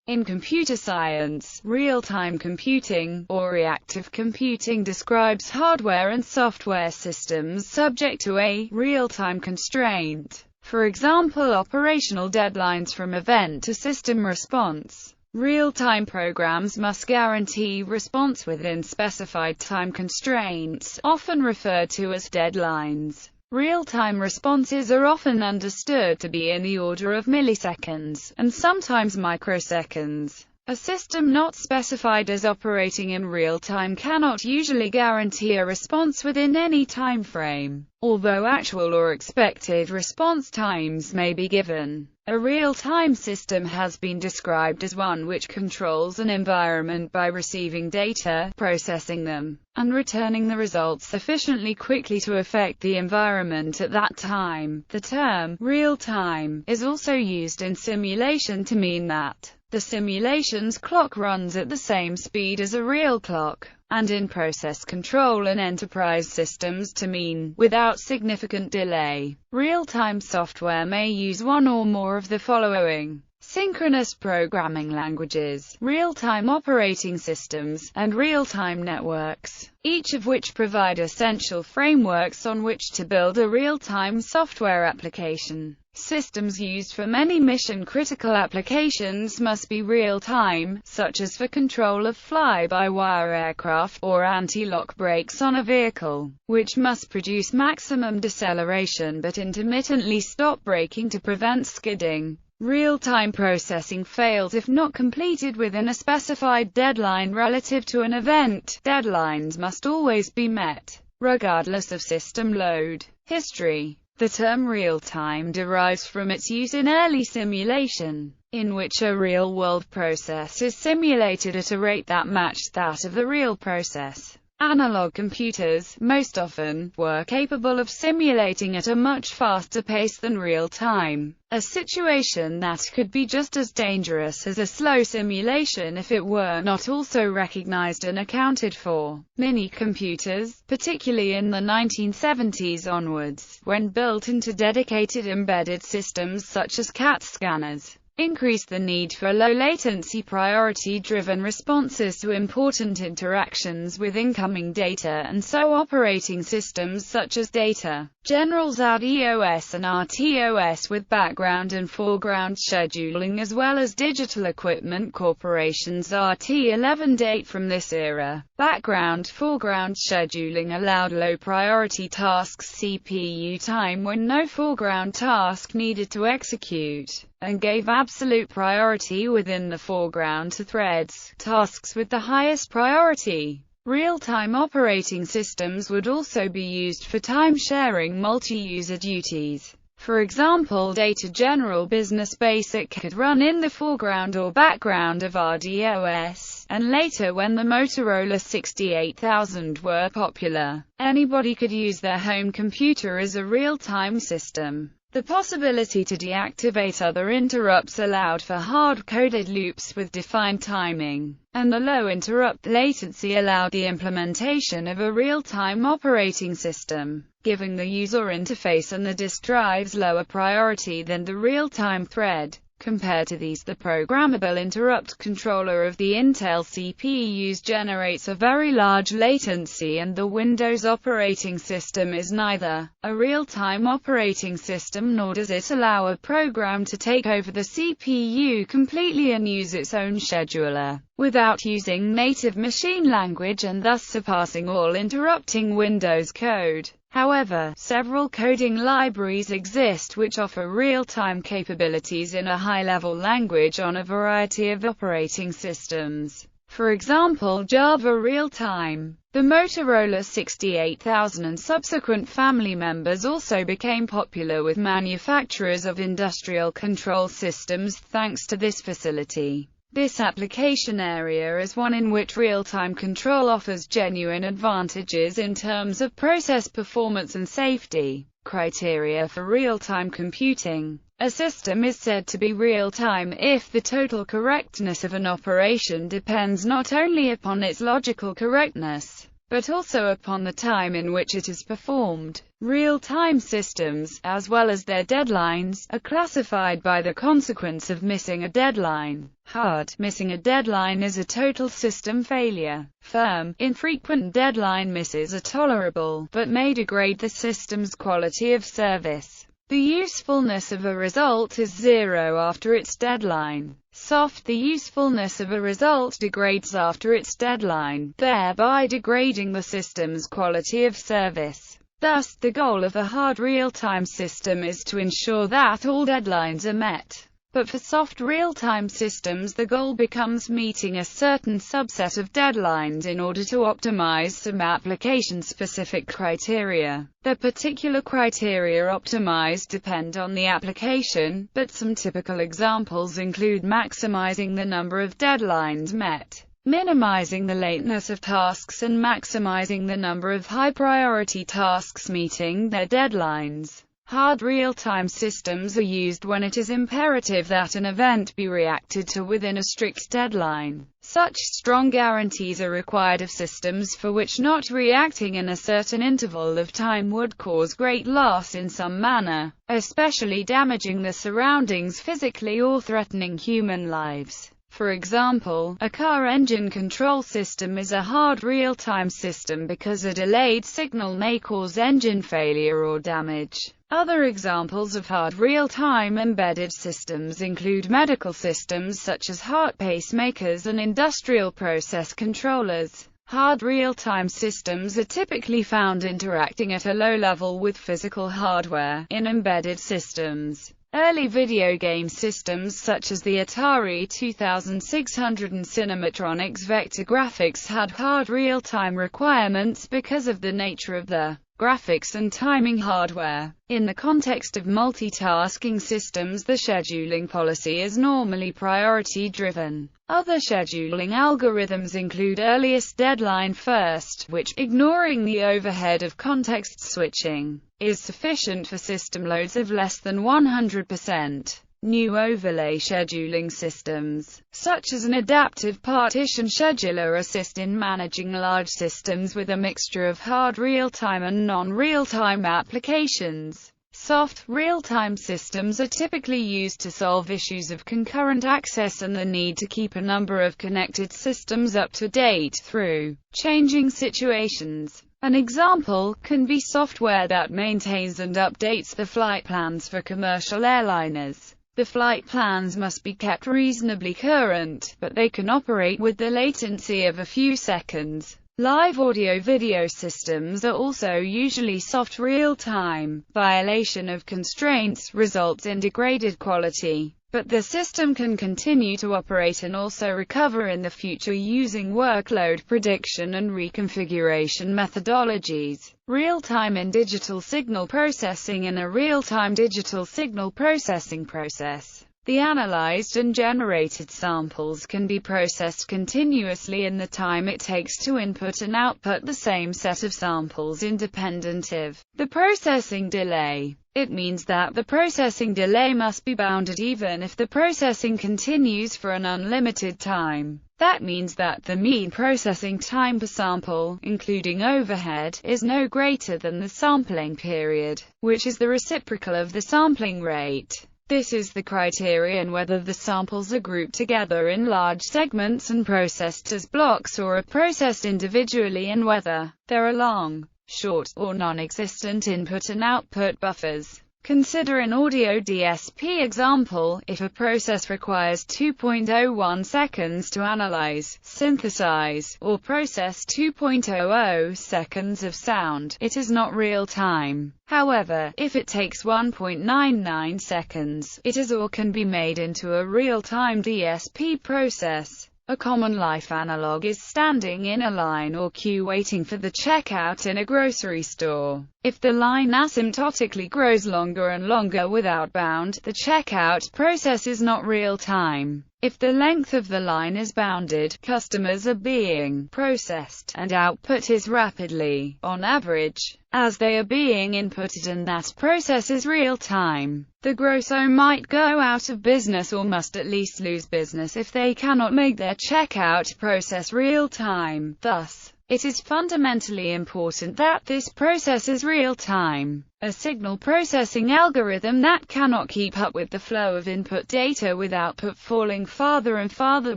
In computer science, real-time computing, or reactive computing, describes hardware and software systems subject to a real-time constraint. For example, operational deadlines from event to system response. Real-time programs must guarantee response within specified time constraints, often referred to as deadlines. Real-time responses are often understood to be in the order of milliseconds, and sometimes microseconds. A system not specified as operating in real time cannot usually guarantee a response within any time frame, although actual or expected response times may be given. A real-time system has been described as one which controls an environment by receiving data, processing them, and returning the results sufficiently quickly to affect the environment at that time. The term real-time is also used in simulation to mean that the simulation's clock runs at the same speed as a real clock, and in process control and enterprise systems to mean without significant delay. Real-time software may use one or more of the following: synchronous programming languages, real-time operating systems, and real-time networks, each of which provide essential frameworks on which to build a real-time software application. Systems used for many mission-critical applications must be real-time, such as for control of fly-by-wire aircraft, or anti-lock brakes on a vehicle, which must produce maximum deceleration but intermittently stop braking to prevent skidding. Real-time processing fails if not completed within a specified deadline relative to an event. Deadlines must always be met, regardless of system load. History. The term real-time derives from its use in early simulation, in which a real-world process is simulated at a rate that matched that of the real process. Analog computers, most often, were capable of simulating at a much faster pace than real-time, a situation that could be just as dangerous as a slow simulation if it were not also recognized and accounted for. Mini-computers, particularly in the 1970s onwards, when built into dedicated embedded systems such as CAT scanners, increased the need for low-latency priority-driven responses to important interactions with incoming data, and so operating systems such as Data General's ADOS and RTOS with background and foreground scheduling, as well as Digital Equipment Corporation's RT11 date from this era. Background-foreground scheduling allowed low-priority tasks CPU time when no foreground task needed to execute, and gave absolute priority within the foreground to threads, tasks with the highest priority. Real-time operating systems would also be used for time-sharing multi-user duties. For example, Data General Business Basic could run in the foreground or background of RDOS, and later when the Motorola 68000 were popular, anybody could use their home computer as a real-time system. The possibility to deactivate other interrupts allowed for hard-coded loops with defined timing, and the low interrupt latency allowed the implementation of a real-time operating system, giving the user interface and the disk drives lower priority than the real-time thread. Compared to these, the programmable interrupt controller of the Intel CPUs generates a very large latency, and the Windows operating system is neither a real-time operating system nor does it allow a program to take over the CPU completely and use its own scheduler, without using native machine language and thus surpassing all interrupting Windows code. However, several coding libraries exist which offer real-time capabilities in a high-level language on a variety of operating systems. For example, Java Real-Time. The Motorola 68000 and subsequent family members also became popular with manufacturers of industrial control systems thanks to this facility. This application area is one in which real-time control offers genuine advantages in terms of process performance and safety. Criteria for real-time computing. A system is said to be real-time if the total correctness of an operation depends not only upon its logical correctness, but also upon the time in which it is performed. Real-time systems, as well as their deadlines, are classified by the consequence of missing a deadline. Hard. Missing a deadline is a total system failure. Firm. Infrequent deadline misses are tolerable, but may degrade the system's quality of service. The usefulness of a result is zero after its deadline. Soft. The usefulness of a result degrades after its deadline, thereby degrading the system's quality of service. Thus, the goal of a hard real-time system is to ensure that all deadlines are met. But for soft real-time systems, the goal becomes meeting a certain subset of deadlines in order to optimize some application-specific criteria. The particular criteria optimized depend on the application, but some typical examples include maximizing the number of deadlines met, minimizing the lateness of tasks, and maximizing the number of high-priority tasks meeting their deadlines. Hard real-time systems are used when it is imperative that an event be reacted to within a strict deadline. Such strong guarantees are required of systems for which not reacting in a certain interval of time would cause great loss in some manner, especially damaging the surroundings physically or threatening human lives. For example, a car engine control system is a hard real-time system because a delayed signal may cause engine failure or damage. Other examples of hard real-time embedded systems include medical systems such as heart pacemakers and industrial process controllers. Hard real-time systems are typically found interacting at a low level with physical hardware in embedded systems. Early video game systems such as the Atari 2600 and Cinematronics vector graphics had hard real-time requirements because of the nature of the graphics and timing hardware. In the context of multitasking systems, the scheduling policy is normally priority-driven. Other scheduling algorithms include earliest deadline first, which, ignoring the overhead of context switching, is sufficient for system loads of less than 100%. New overlay scheduling systems, such as an adaptive partition scheduler, assist in managing large systems with a mixture of hard real-time and non-real-time applications. Soft, real-time systems are typically used to solve issues of concurrent access and the need to keep a number of connected systems up to date through changing situations. An example can be software that maintains and updates the flight plans for commercial airliners. The flight plans must be kept reasonably current, but they can operate with the latency of a few seconds. Live audio-video systems are also usually soft real-time. Violation of constraints results in degraded quality, but the system can continue to operate and also recover in the future using workload prediction and reconfiguration methodologies. Real-time in digital signal processing. In a real-time digital signal processing process, the analyzed and generated samples can be processed continuously in the time it takes to input and output the same set of samples independent of the processing delay. It means that the processing delay must be bounded even if the processing continues for an unlimited time. That means that the mean processing time per sample, including overhead, is no greater than the sampling period, which is the reciprocal of the sampling rate. This is the criterion whether the samples are grouped together in large segments and processed as blocks or are processed individually, and whether there are long, short, or non-existent input and output buffers. Consider an audio DSP example. If a process requires 2.01 seconds to analyze, synthesize, or process 2.00 seconds of sound, it is not real-time. However, if it takes 1.99 seconds, it is or can be made into a real-time DSP process. A common life analog is standing in a line or queue waiting for the checkout in a grocery store. If the line asymptotically grows longer and longer without bound, the checkout process is not real-time. If the length of the line is bounded, customers are being processed, and output is rapidly, on average, as they are being inputted, and that process is real-time. The grocer might go out of business or must at least lose business if they cannot make their checkout process real-time. Thus, It is fundamentally important that this process is real-time. A signal processing algorithm that cannot keep up with the flow of input data with output falling farther and farther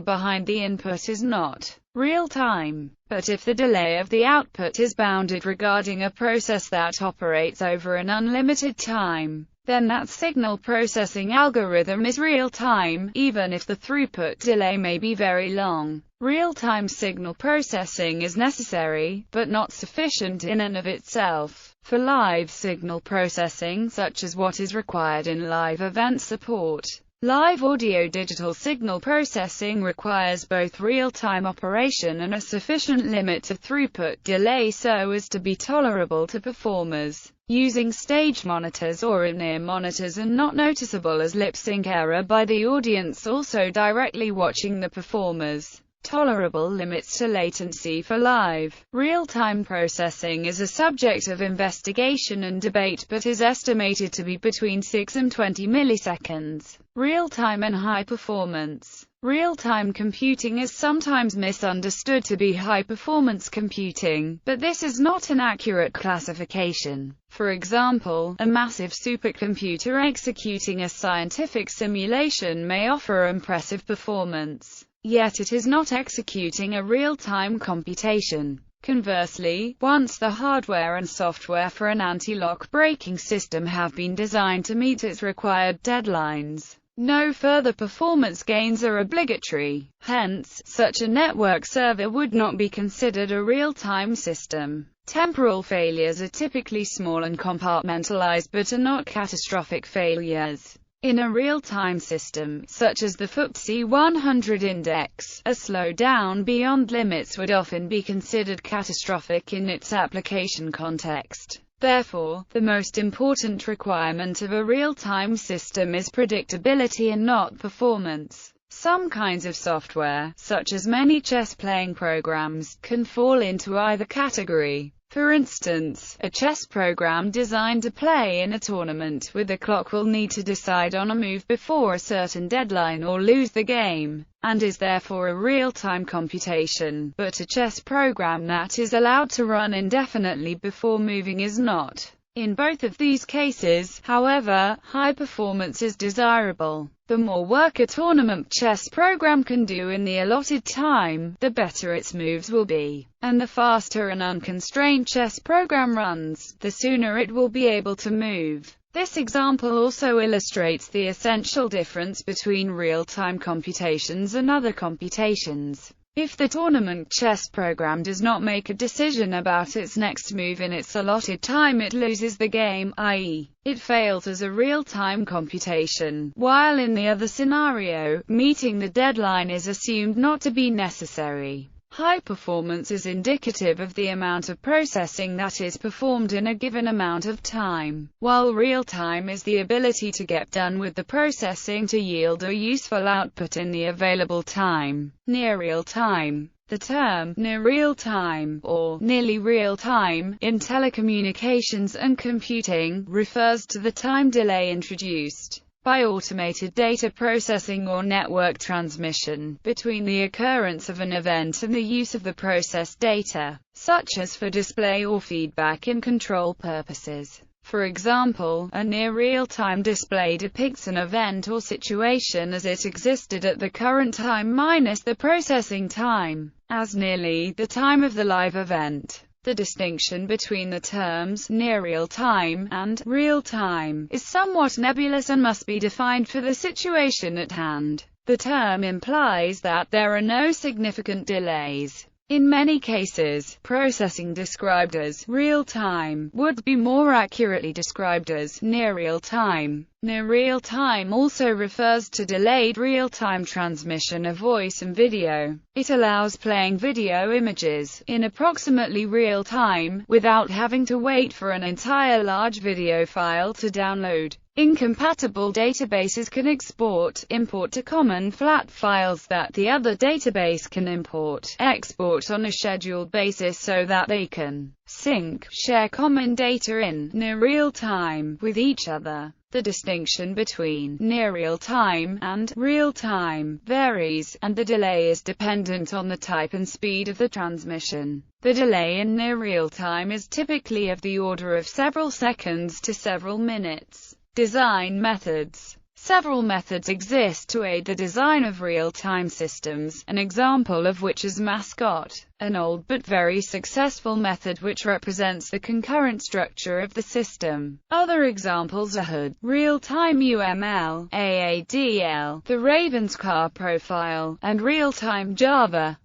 behind the input is not real-time. But if the delay of the output is bounded regarding a process that operates over an unlimited time, then that signal processing algorithm is real-time, even if the throughput delay may be very long. Real-time signal processing is necessary, but not sufficient in and of itself. For live signal processing, such as what is required in live event support, live audio-digital signal processing requires both real-time operation and a sufficient limit of throughput delay so as to be tolerable to performers using stage monitors or in-ear monitors and not noticeable as lip-sync error by the audience also directly watching the performers. Tolerable limits to latency for live, real-time processing is a subject of investigation and debate but is estimated to be between 6 and 20 milliseconds. Real-time and high performance. Real-time computing is sometimes misunderstood to be high-performance computing, but this is not an accurate classification. For example, a massive supercomputer executing a scientific simulation may offer impressive performance, yet it is not executing a real-time computation. Conversely, once the hardware and software for an anti-lock braking system have been designed to meet its required deadlines, no further performance gains are obligatory. Hence, such a network server would not be considered a real-time system. Temporal failures are typically small and compartmentalized but are not catastrophic failures. In a real-time system, such as the FTSE 100 index, a slowdown beyond limits would often be considered catastrophic in its application context. Therefore, the most important requirement of a real-time system is predictability and not performance. Some kinds of software, such as many chess-playing programs, can fall into either category. For instance, a chess program designed to play in a tournament with a clock will need to decide on a move before a certain deadline or lose the game, and is therefore a real-time computation, but a chess program that is allowed to run indefinitely before moving is not. In both of these cases, however, high performance is desirable. The more work a tournament chess program can do in the allotted time, the better its moves will be. And the faster an unconstrained chess program runs, the sooner it will be able to move. This example also illustrates the essential difference between real-time computations and other computations. If the tournament chess program does not make a decision about its next move in its allotted time, it loses the game, i.e., it fails as a real-time computation, while in the other scenario, meeting the deadline is assumed not to be necessary. High performance is indicative of the amount of processing that is performed in a given amount of time, while real-time is the ability to get done with the processing to yield a useful output in the available time. Near real-time. The term near real-time, or nearly real-time, in telecommunications and computing, refers to the time delay introduced by automated data processing or network transmission, between the occurrence of an event and the use of the processed data, such as for display or feedback and control purposes. For example, a near real-time display depicts an event or situation as it existed at the current time minus the processing time, as nearly the time of the live event. The distinction between the terms near real-time and real-time is somewhat nebulous and must be defined for the situation at hand. The term implies that there are no significant delays. In many cases, processing described as real-time would be more accurately described as near real-time. Near real-time also refers to delayed real-time transmission of voice and video. It allows playing video images in approximately real time, without having to wait for an entire large video file to download. Incompatible databases can import to common flat files that the other database can export on a scheduled basis so that they can share common data in near real time with each other. The distinction between near real-time and real-time varies, and the delay is dependent on the type and speed of the transmission. The delay in near real-time is typically of the order of several seconds to several minutes. Design methods. Several methods exist to aid the design of real-time systems, an example of which is Mascot, an old but very successful method which represents the concurrent structure of the system. Other examples are HUD, real-time UML, AADL, the Ravenscar profile, and real-time Java.